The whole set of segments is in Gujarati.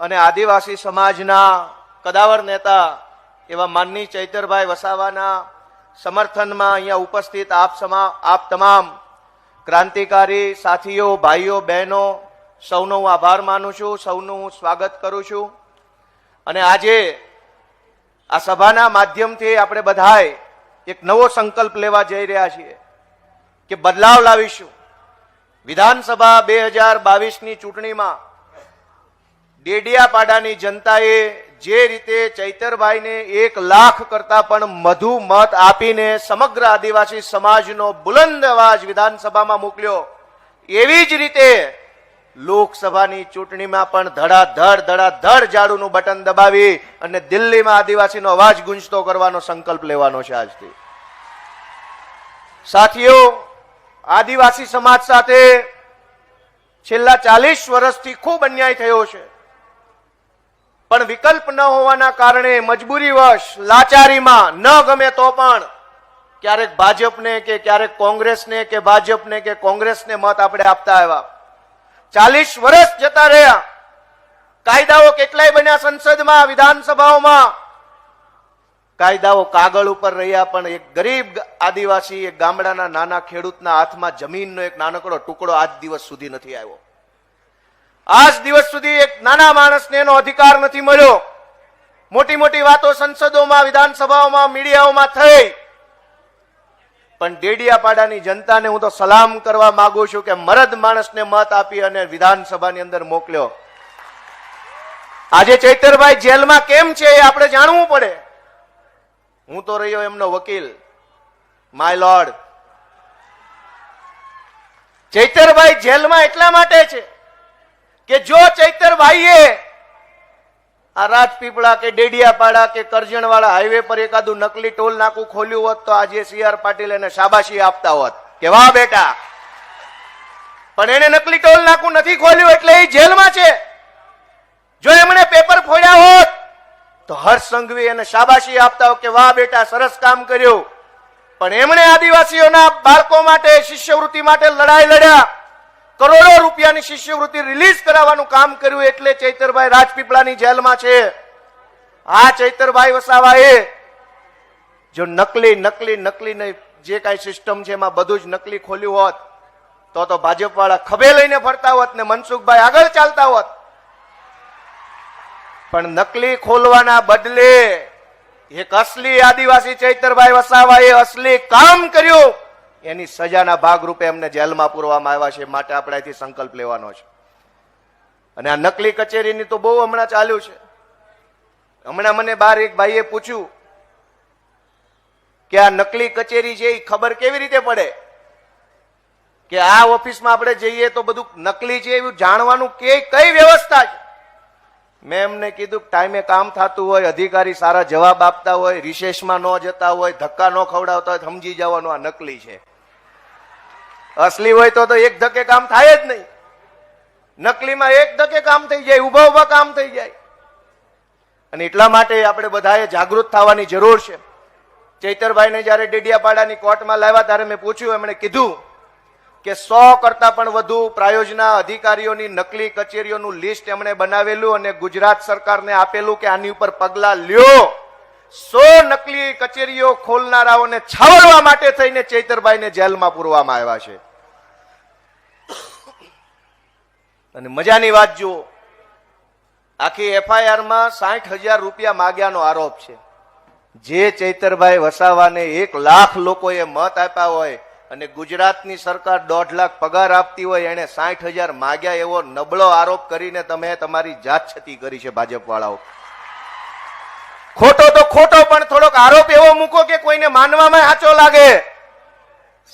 અને આદિવાસી સમાજના કદાવર નેતા એવા માનની ચૈતરભાઈ વસાવાના સમર્થનમાં અહીંયા ઉપસ્થિત આપ તમામ ક્રાંતિકારી સાથીઓ, ભાઈઓ, બહેનો સૌનો હું આભાર માનું છું, સૌનું હું સ્વાગત કરું છું. અને આજે આ સભાના માધ્યમથી આપણે બધાએ એક નવો સંકલ્પ લેવા જઈ રહ્યા છીએ કે બદલાવ લાવીશું. વિધાનસભા 2022ની ચૂંટણીમાં ડેડિયાપાડાની જનતાએ જે રીતે ચૈતરભાઈને 1 લાખ કરતા પણ વધુ મત આપીને સમગ્ર આદિવાસી સમાજનો બુલંદ અવાજ વિધાનસભામાં મોકલ્યો, એવી જ રીતે લોકસભાની ચૂંટણીમાં પણ ધડાધડ ઝાડુનું બટન દબાવી અને દિલ્હીમાં આદિવાસીનો અવાજ ગુંજતો કરવાનો સંકલ્પ લેવાનો છે આજથી. સાથીઓ, આદિવાસી સમાજ સાથે છેલ્લા 40 વર્ષથી ખૂબ અન્યાય થયો છે, પણ વિકલ્પ ન હોવાના કારણે મજબૂરીવશ લાચારીમાં ન ગમે તો પણ ક્યારેક ભાજપને કે ક્યારેક કોંગ્રેસને કે ભાજપને કે કોંગ્રેસને મત આપણે આપતા આવ્યા. 40 વર્ષ જતા રહ્યા, કાયદાઓ કેટલાય બન્યા સંસદમાં, વિધાનસભાઓમાં, કાયદાઓ કાગળ ઉપર રહ્યા, પણ એક ગરીબ આદિવાસી, એક ગામડાના નાના ખેડૂતના હાથમાં જમીનનો એક નાનકડો ટુકડો આજ દિવસ સુધી નથી આવ્યો. આજ દિવસ સુધી એક નાના માણસને એનો અધિકાર નથી મળ્યો. મોટી મોટી વાતો સંસદોમાં, વિધાનસભાઓમાં, મીડિયાઓમાં થઈ, પણ ડેડિયાપાડાની જનતાને હું તો સલામ કરવા માંગુ છું કે મરદ માણસને મત આપી અને વિધાનસભાની અંદર મોકલ્યો. આજે ચૈતરભાઈ જેલમાં કેમ છે એ આપણે જાણવું પડે. હું તો રહ્યો એમનો વકીલ, માય લોર્ડ. ચૈતરભાઈ જેલમાં એટલા માટે છે કે જો ચૈતરભાઈએ આ રાજપીપળા કે ડેડિયાપાડા કે કરજણવાળા હાઈવે પર એકાદું નકલી ટોલ નાકું ખોલ્યું હોત તો આજે CR પાટીલ એને શાબાશી આપતા હોત કે વાહ બેટા. પણ એને નકલી ટોલ નાકું નથી ખોલ્યું એટલે એ જેલમાં છે. જો એમણે પેપર ફોડ્યા હોત તો હર્ષ સંઘવી એને શાબાશી આપતા હોત કે વાહ બેટા, સરસ કામ કર્યું. પણ એમણે આદિવાસીઓના બાળકો માટે શિષ્યવૃત્તિ માટે લડાઈ લડ્યા, કરોડો રૂપિયાની શિષ્યવૃત્તિ રિલીઝ કરાવવાનું કામ કર્યું, એટલે ચૈતરભાઈ રાજપીપળાની જેલમાં છે. આ ચૈતરભાઈ વસાવાએ જો નકલી જે કાંઈ સિસ્ટમ છે એમાં બધું જ નકલી ખોલ્યું હોત તો ભાજપ વાળા ખભે લઈને ફરતા હોત ને મનસુખભાઈ આગળ ચાલતા હોત. પણ નકલી ખોલવાના બદલે એક અસલી આદિવાસી ચૈતરભાઈ વસાવાએ અસલી કામ કર્યું, એની સજાના ભાગરૂપે એમને જેલમાં પૂરવામાં આવ્યા છે. માટે આપણે અહીંથી સંકલ્પ લેવાનો છે. અને આ નકલી કચેરીની તો બહુ હમણાં ચાલ્યું છે. હમણાં મને બહાર એક ભાઈએ પૂછ્યું કે આ નકલી કચેરી છે એ ખબર કેવી રીતે પડે કે આ ઓફિસમાં આપણે જઈએ તો બધું નકલી છે એવું જાણવાનું કઈ વ્યવસ્થા છે? મેં એમને કીધું ટાઈમે કામ થતું હોય, અધિકારી સારા જવાબ આપતા હોય, રિસેસમાં ન જતા હોય, ધક્કા ન ખવડાવતા હોય, સમજી જવાનું આ નકલી છે. અસલી હોય તો એક ધક્કે કામ થાય જ નહીં. નકલીમાં એક ધક્કે કામ થઈ જાય, ઉભા કામ થઈ જાય. અને એટલા માટે આપણે બધાએ જાગૃત થવાની જરૂર છે. ચૈતરભાઈને જયારે ડેડિયાપાડાની કોર્ટમાં લાવ્યા ત્યારે મેં પૂછ્યું, એમણે કીધું કે 100 કરતા પણ વધુ પ્રાયોજના અધિકારીઓની નકલી કચેરીઓનું લિસ્ટ એમણે બનાવેલું અને ગુજરાત સરકારને આપેલું કે આની ઉપર પગલા લ્યો. 100 નકલી કચેરીઓ ખોલનારાઓને છાવરવા માટે થઈને ચૈતરભાઈને જેલમાં પૂરવામાં આવ્યા છે. અને મજાની વાત જુઓ, આખી FIR-માં 60,000 રૂપિયા માગ્યાનો આરોપ છે. જે ચૈતરભાઈ વસાવાને 1 લાખ લોકોએ મત આપ્યા હોય અને ગુજરાતની સરકાર 1.5 લાખ પગાર આપતી હોય, એને 60,000 માગ્યા એવો નબળો આરોપ કરીને તમે તમારી જાત છતી કરી છે ભાજપ વાળાઓ. ખોટો તો ખોટો, પણ થોડોક આરોપ એવો મૂકો કે કોઈને માનવામાં સાચો લાગે.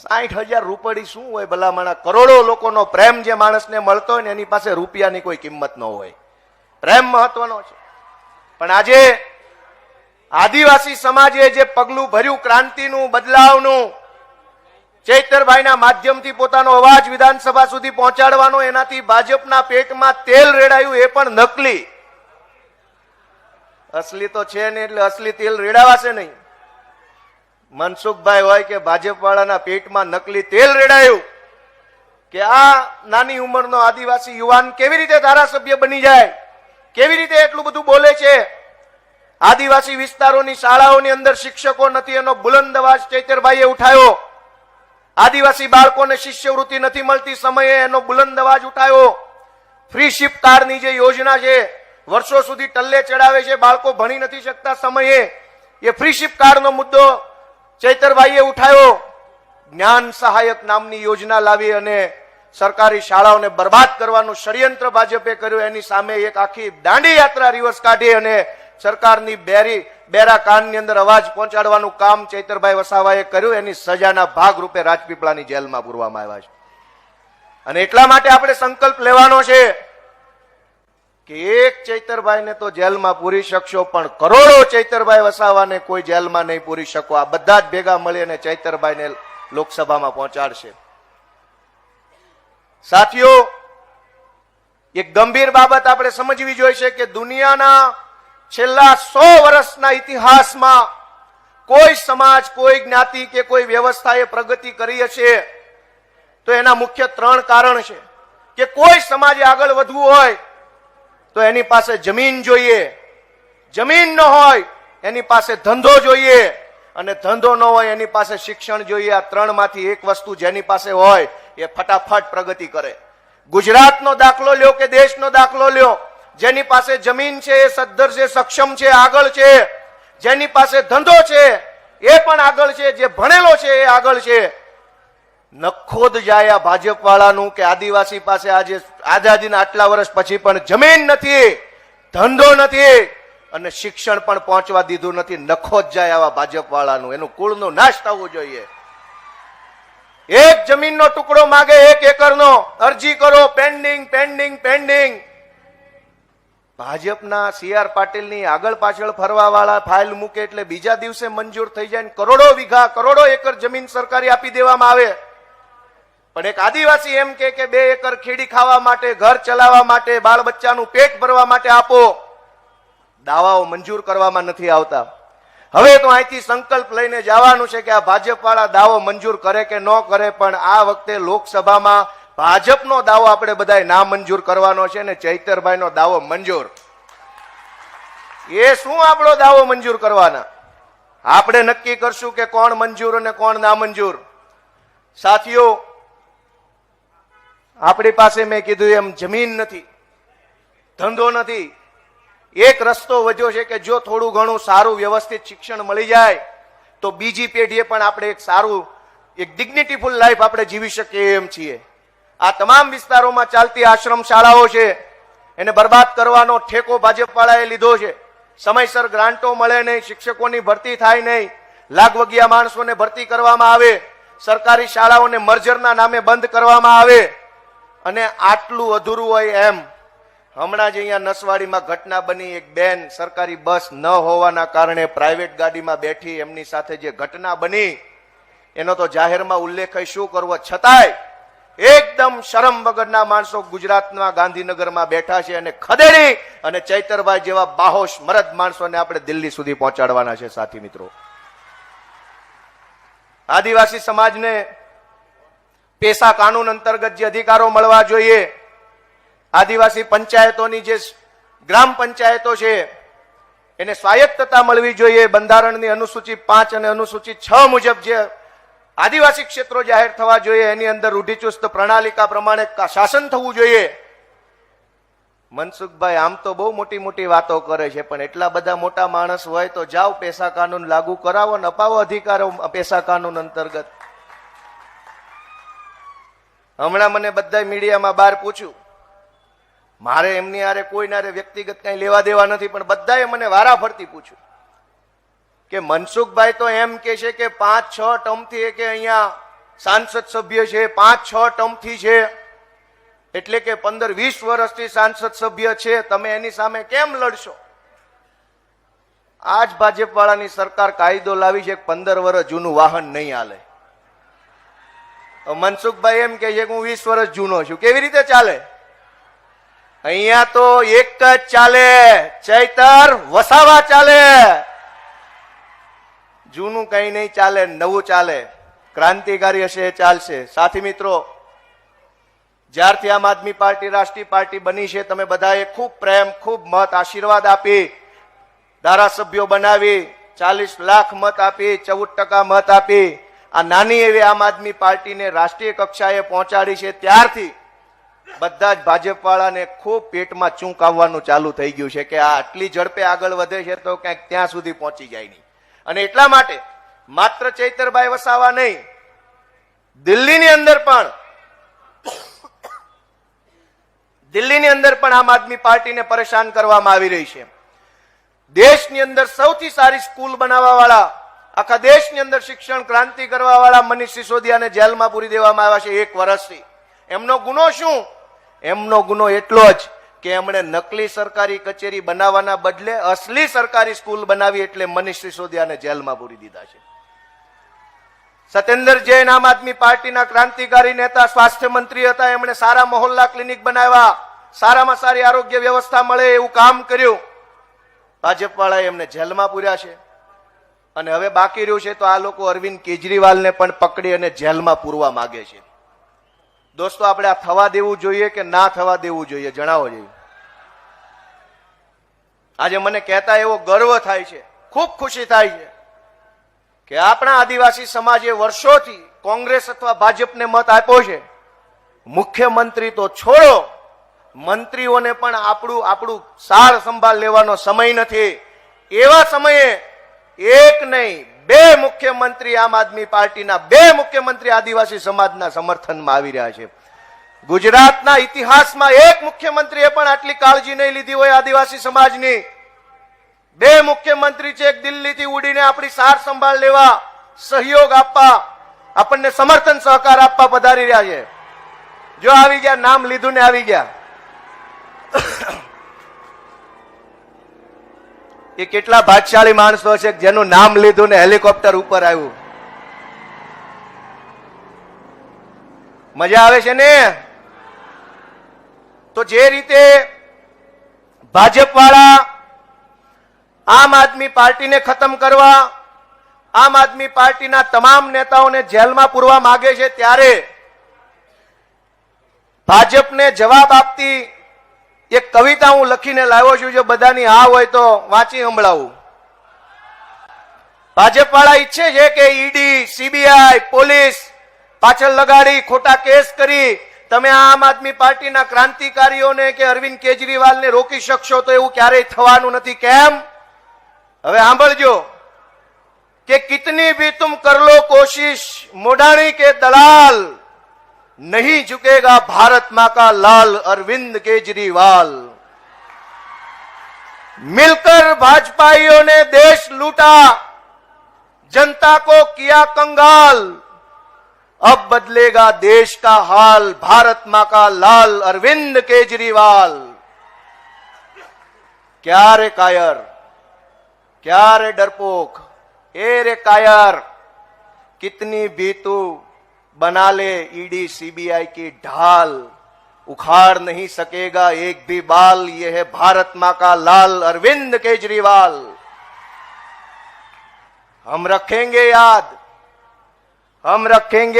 60,000 રૂપિયા શું હોય ભલામણા? કરોડો લોકોનો પ્રેમ જે માણસને મળતો હોય ને એની પાસે રૂપિયાની કોઈ કિંમત ન હોય. પ્રેમ મહત્વનો છે. પણ આજે આદિવાસી સમાજે જે પગલું ભર્યું ક્રાંતિનું, બદલાવનું, ચૈતરભાઈના માધ્યમથી પોતાનો અવાજ વિધાનસભા સુધી પહોંચાડવાનો, એનાથી ભાજપના પેટમાં તેલ રેડાયું, એ પણ નકલી. અસલી તો છે ને, એટલે અસલી તેલ રેડાવાશે નહીં. મનસુખભાઈ હોય કે ભાજપ વાળાના પેટમાં નકલી તેલ રેડાયું કે આ નાની ઉંમરનો આદિવાસી યુવાન કેવી રીતે ધારાસભ્ય બની જાય, કેવી રીતે એટલું બધું બોલે છે? આદિવાસી વિસ્તારોની શાળાઓની અંદર શિક્ષકો નથી, એનો બુલંદ અવાજ ચૈતરભાઈએ ઉઠાવ્યો. આદિવાસી બાળકોને શિષ્યવૃત્તિ નથી મળતી સમયે એનો બુલંદ અવાજ ઉઠાવ્યો. ફ્રી શિપ કાર્ડની જે યોજના છે, વર્ષો સુધી ટલ્લે ચડાવે છે, બાળકો ભણી નથી શકતા સમયે, એ ફ્રી શિપ કાર્ડનો મુદ્દો ચૈતરભાઈએ ઉઠાવ્યો. જ્ઞાન સહાયક નામની યોજના લાવી અને સરકારી શાળાઓને બરબાદ કરવાનું ષડયંત્ર ભાજપે કર્યું. એની સામે એક આખી દાંડી યાત્રા રિવર્સ કાઢી અને સરકારની બેરા કાનની અંદર અવાજ પહોંચાડવાનું કામ ચૈતરભાઈ વસાવાએ કર્યું. એની સજાના ભાગરૂપે રાજપીપળાની જેલમાં પૂરવામાં આવ્યા છે. અને એટલા માટે આપણે સંકલ્પ લેવાનો છે કે એક ચૈતરભાઈને તો જેલમાં પૂરી શકશો, પણ કરોડો ચૈતરભાઈ વસાવાને કોઈ જેલમાં નહીં પૂરી શકો. આ બધા જ ભેગા મળી અને ચૈતરભાઈને લોકસભામાં પહોંચાડશે. સાથીઓ, એક ગંભીર બાબત આપણે સમજવી જોઈશે કે દુનિયાના છેલ્લા 100 વર્ષના ઇતિહાસમાં કોઈ સમાજ, કોઈ જ્ઞાતિ કે કોઈ વ્યવસ્થાએ પ્રગતિ કરી હશે તો એના મુખ્ય 3 કારણ છે. કે કોઈ સમાજે આગળ વધવું હોય તો એની પાસે જમીન જોઈએ, જમીન ન હોય એની પાસે ધંધો જોઈએ, અને ધંધો ન હોય એની પાસે શિક્ષણ જોઈએ. આ 3 માંથી એક વસ્તુ જેની પાસે હોય એ ફટાફટ પ્રગતિ કરે. ગુજરાતનો દાખલો લ્યો કે દેશનો દાખલો લ્યો, જેની પાસે જમીન છે એ સદ્ધર છે, સક્ષમ છે, આગળ છે. જેની પાસે ધંધો છે એ પણ આગળ છે, જે ભણેલો છે એ આગળ છે. નખોદ જાય આ ભાજપ વાળાનું કે આદિવાસી પાસે આજે આઝાદીના આટલા વર્ષ પછી પણ જમીન નથી, ધંધો નથી અને શિક્ષણ પણ પહોંચવા દીધું નથી. નખોદ જાય આવા ભાજપ વાળાનું. એનું કુળનો નાશ થવો જોઈએ. એક જમીનનો ટુકડો માગે 1 એકરનો, અરજી કરો, પેન્ડિંગ પેન્ડિંગ પેન્ડિંગ. ભાજપના CR પાટીલની આગળ પાછળ ફરવા વાળા ફાઇલ મૂકે એટલે બીજા દિવસે મંજૂર થઈ જાય. કરોડો વીઘા, કરોડો એકર જમીન સરકારી આપી દેવામાં આવે. પણ એક આદિવાસી એમ કે 2 એકર ખેડી ખાવા માટે, ઘર ચલાવવા માટે, બાળ બચ્ચાનું પેટ ભરવા માટે આપો. દાવાઓ મંજૂર કરવામાં નથી આવતા. હવે તો અહીંથી સંકલ્પ લઈને જવાનું છે કે આ ભાજપ વાળા દાવો મંજૂર કરે કે ન કરે, પણ આ વખતે લોકસભામાં ભાજપનો દાવો આપણે બધાએ ના મંજૂર કરવાનો છે ને ચૈતરભાઈનો દાવો મંજૂર. એ શું આપણો દાવો મંજૂર કરવાના? આપણે નક્કી કરશું કે કોણ મંજૂર અને કોણ ના મંજૂર. સાથીઓ, આપણી પાસે મેં કીધું એમ જમીન નથી, ધંધો નથી. એક રસ્તો વધ્યો છે કે જો થોડું ઘણું સારું વ્યવસ્થિત શિક્ષણ મળી જાય તો બીજી પેઢીએ પણ આપણે એક સારું, એક ડિગ્નિટીફુલ લાઈફ આપણે જીવી શકીએ એમ છીએ. આ તમામ વિસ્તારોમાં ચાલતી આશ્રમ શાળાઓ છે એને બરબાદ કરવાનો ઠેકો ભાજપ વાળાએ લીધો છે. સમયસર ગ્રાન્ટો મળે નહીં, શિક્ષકોની ભરતી થાય નહીં, લાગવગિયા માણસોને ભરતી કરવામાં આવે, સરકારી શાળાઓને મર્જરના નામે બંધ કરવામાં આવે. અને આટલું અધૂરું હોય એમ હમણાં જ અહીંયા નસવાડીમાં ઘટના બની. એક બેન સરકારી બસ ન હોવાના કારણે પ્રાઇવેટ ગાડીમાં બેઠી, એમની સાથે જે ઘટના બની એનો તો જાહેરમાં ઉલ્લેખ શું કરવો, છતાંય એકદમ શરમ વગરના માણસો ગુજરાતના ગાંધીનગરમાં બેઠા છે અને ખદેડી અને ચૈતરભાઈ જેવા બાહોશ મરદ માણસોને આપણે દિલ્હી સુધી પહોંચાડવાના છે. સાથી મિત્રો, આદિવાસી સમાજને પેસા કાનૂન અંતર્ગત જે અધિકારો મળવા જોઈએ, આદિવાસી પંચાયતોની જે ગ્રામ પંચાયતો છે એને સ્વાયત્તતા મળવી જોઈએ. બંધારણની અનુસૂચિ 5 અને અનુસૂચિ 6 મુજબ જે આદિવાસી ક્ષેત્રો જાહેર થવા જોઈએ એની અંદર રૂઢિચુસ્ત પ્રણાલિકા પ્રમાણે શાસન થવું જોઈએ. મનસુખભાઈ આમ તો બહુ મોટી મોટી વાતો કરે છે, પણ એટલા બધા મોટા માણસ હોય તો જાઓ પેસા કાનૂન લાગુ કરાવો ને અપાવો અધિકારો પેસા કાનૂન અંતર્ગત. હમણાં મને બધા મીડિયામાં બહાર પૂછ્યું, મારે એમની હારે કોઈ નારે વ્યક્તિગત કઈ લેવા દેવા નથી, પણ બધાએ મને વારાફરતી પૂછ્યું કે મનસુખભાઈ તો એમ કે છે કે 5-6 ટર્મથી કે અહીંયા સાંસદ સભ્ય છે, 5-6 ટર્મથી છે, એટલે કે 15-20 વર્ષથી સાંસદ સભ્ય છે, તમે એની સામે કેમ લડશો? આજ ભાજપ વાળાની સરકાર કાયદો લાવી છે 15 વર્ષ જૂનું વાહન નહીં હાલે. મનસુખભાઈ એમ કે છે કે હું 20 વર્ષ જૂનો છું. કેવી રીતે ચાલે? અહીંયા તો એક જ ચાલે, ચૈતર વસાવા ચાલે. જૂનું કઈ નહીં ચાલે, નવું ચાલે. ક્રાંતિકારી હશે એ ચાલશે. સાથી મિત્રો, જ્યારથી આમ આદમી પાર્ટી રાષ્ટ્રીય પાર્ટી બની છે, તમે બધાએ ખૂબ પ્રેમ, ખૂબ મત, આશીર્વાદ આપી, ધારાસભ્યો બનાવી, 40 લાખ મત આપી, 14% મત આપી, આ નાની એવી આમ આદમી પાર્ટીને રાષ્ટ્રીય કક્ષાએ પહોંચાડી છે, ત્યારથી બધા જ ભાજપ વાળાને ખૂબ પેટમાં ચૂંક આવવાનું ચાલુ થઈ ગયું છે કે આ આટલી ઝડપે આગળ વધે છે તો ક્યાંક ત્યાં સુધી પહોંચી જાય નહીં. અને એટલા માટે માત્ર ચૈતરભાઈ વસાવા નહીં, દિલ્હીની અંદર પણ આમ આદમી પાર્ટીને પરેશાન કરવામાં આવી રહી છે. દેશની અંદર સૌથી સારી સ્કૂલ બનાવવા વાળા, આખા દેશની અંદર શિક્ષણ ક્રાંતિ કરવા વાળા મનીષ સિસોદિયાને જેલમાં પૂરી દેવામાં આવ્યા છે 1 વર્ષથી. એમનો ગુનો શું? એમનો ગુનો એટલો જ કે એમણે નકલી સરકારી કચેરી બનાવવાના બદલે અસલી સરકારી સ્કૂલ બનાવી, એટલે મનીષ સિસોદિયાને જેલમાં પૂરી દીધા છે. સત્યેન્દ્ર જૈન આમ આદમી પાર્ટીના ક્રાંતિકારી નેતા, સ્વાસ્થ્ય મંત્રી હતા, એમણે સારા મોહલ્લા ક્લિનિક બનાવ્યા, સારામાં સારી આરોગ્ય વ્યવસ્થા મળે એવું કામ કર્યું. ભાજપ વાળાએ એમને જેલમાં પૂર્યા છે. અને હવે બાકી રહ્યું છે તો આ લોકો અરવિંદ કેજરીવાલને પણ પકડી અને જેલમાં પૂરવા માંગે છે. દોસ્તો, આપણે આ થવા દેવું જોઈએ કે ના થવા દેવું જોઈએ? જણાવો જોઈએ. આજે મને કહેતા એવો ગર્વ થાય છે, ખૂબ ખુશી થાય છે કે આપણા આદિવાસી સમાજે વર્ષોથી કોંગ્રેસ અથવા ભાજપને મત આપ્યો છે. મુખ્યમંત્રી તો છોડો, મંત્રીઓને પણ આપણું સાર સંભાળ લેવાનો સમય નથી. એવા સમયે એક નહીં, 2 મુખ્યમંત્રી આમ આદમી પાર્ટીના, 2 મુખ્યમંત્રી આદિવાસી સમાજના સમર્થનમાં આવી રહ્યા છે. ગુજરાતના ઇતિહાસમાં એક મુખ્યમંત્રીએ પણ આટલી કાળજી નહીં લીધી હોય આદિવાસી સમાજની. 2 મુખ્યમંત્રી છે, એક દિલ્હીથી ઉડીને આપણી સાર સંભાળ લેવા, સહયોગ આપવા, આપણને સમર્થન સહકાર આપવા પધારી રહ્યા છે. જો આવી ગયા, નામ લીધું ને આવી ગયા. એ કેટલા ભાગ્યશાળી માણસો છે જેનું નામ લીધું ને હેલિકોપ્ટર ઉપર આવ્યું. મજા આવે છે ને? તો જે રીતે ભાજપ વાળા આમ આદમી પાર્ટીને ખતમ કરવા, આમ આદમી પાર્ટીના તમામ નેતાઓને જેલમાં પૂરવા માંગે છે, ત્યારે ભાજપને જવાબ આપતી એક કવિતા હું લખીને લાવ્યો છું. જો બધાની હા હોય તો વાંચી સંભળાવું. ભાજપ વાળા ઈચ્છે છે કે ઈડી, સીબીઆઈ, પોલીસ પાછળ લગાડી, ખોટા કેસ કરી તમે આમ આદમી પાર્ટીના ક્રાંતિકારીઓને કે અરવિંદ કેજરીવાલને રોકી શકશો, તો એવું ક્યારેય થવાનું નથી. કેમ? હવે સાંભળજો કે કિતની ભી તુમ કર લો કોશિશ, મોડાણી કે દલાલ नहीं झुकेगा भारत मां का लाल अरविंद केजरीवाल. मिलकर भाजपाइयों ने देश लूटा, जनता को किया कंगाल, अब बदलेगा देश का हाल भारत मां का लाल अरविंद केजरीवाल. क्या रे कायर, क्या रे डरपोक, ए रे कायर, कितनी भी तू बना ले ईडी सीबीआई की ढाल, उखाड़ नहीं सकेगा एक भी बाल, यह है भारत मां का लाल अरविंद केजरीवाल. हम रखेंगे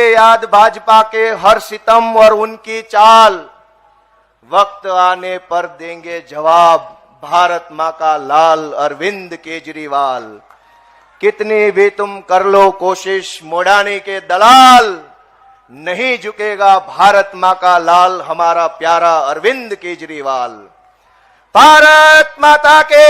याद भाजपा के हर सितम और उनकी चाल, वक्त आने पर देंगे जवाब भारत मां का लाल अरविंद केजरीवाल. कितनी भी तुम कर लो कोशिश, मोडानी के दलाल, नहीं झुकेगा भारत मां का लाल हमारा प्यारा अरविंद केजरीवाल. भारत माता के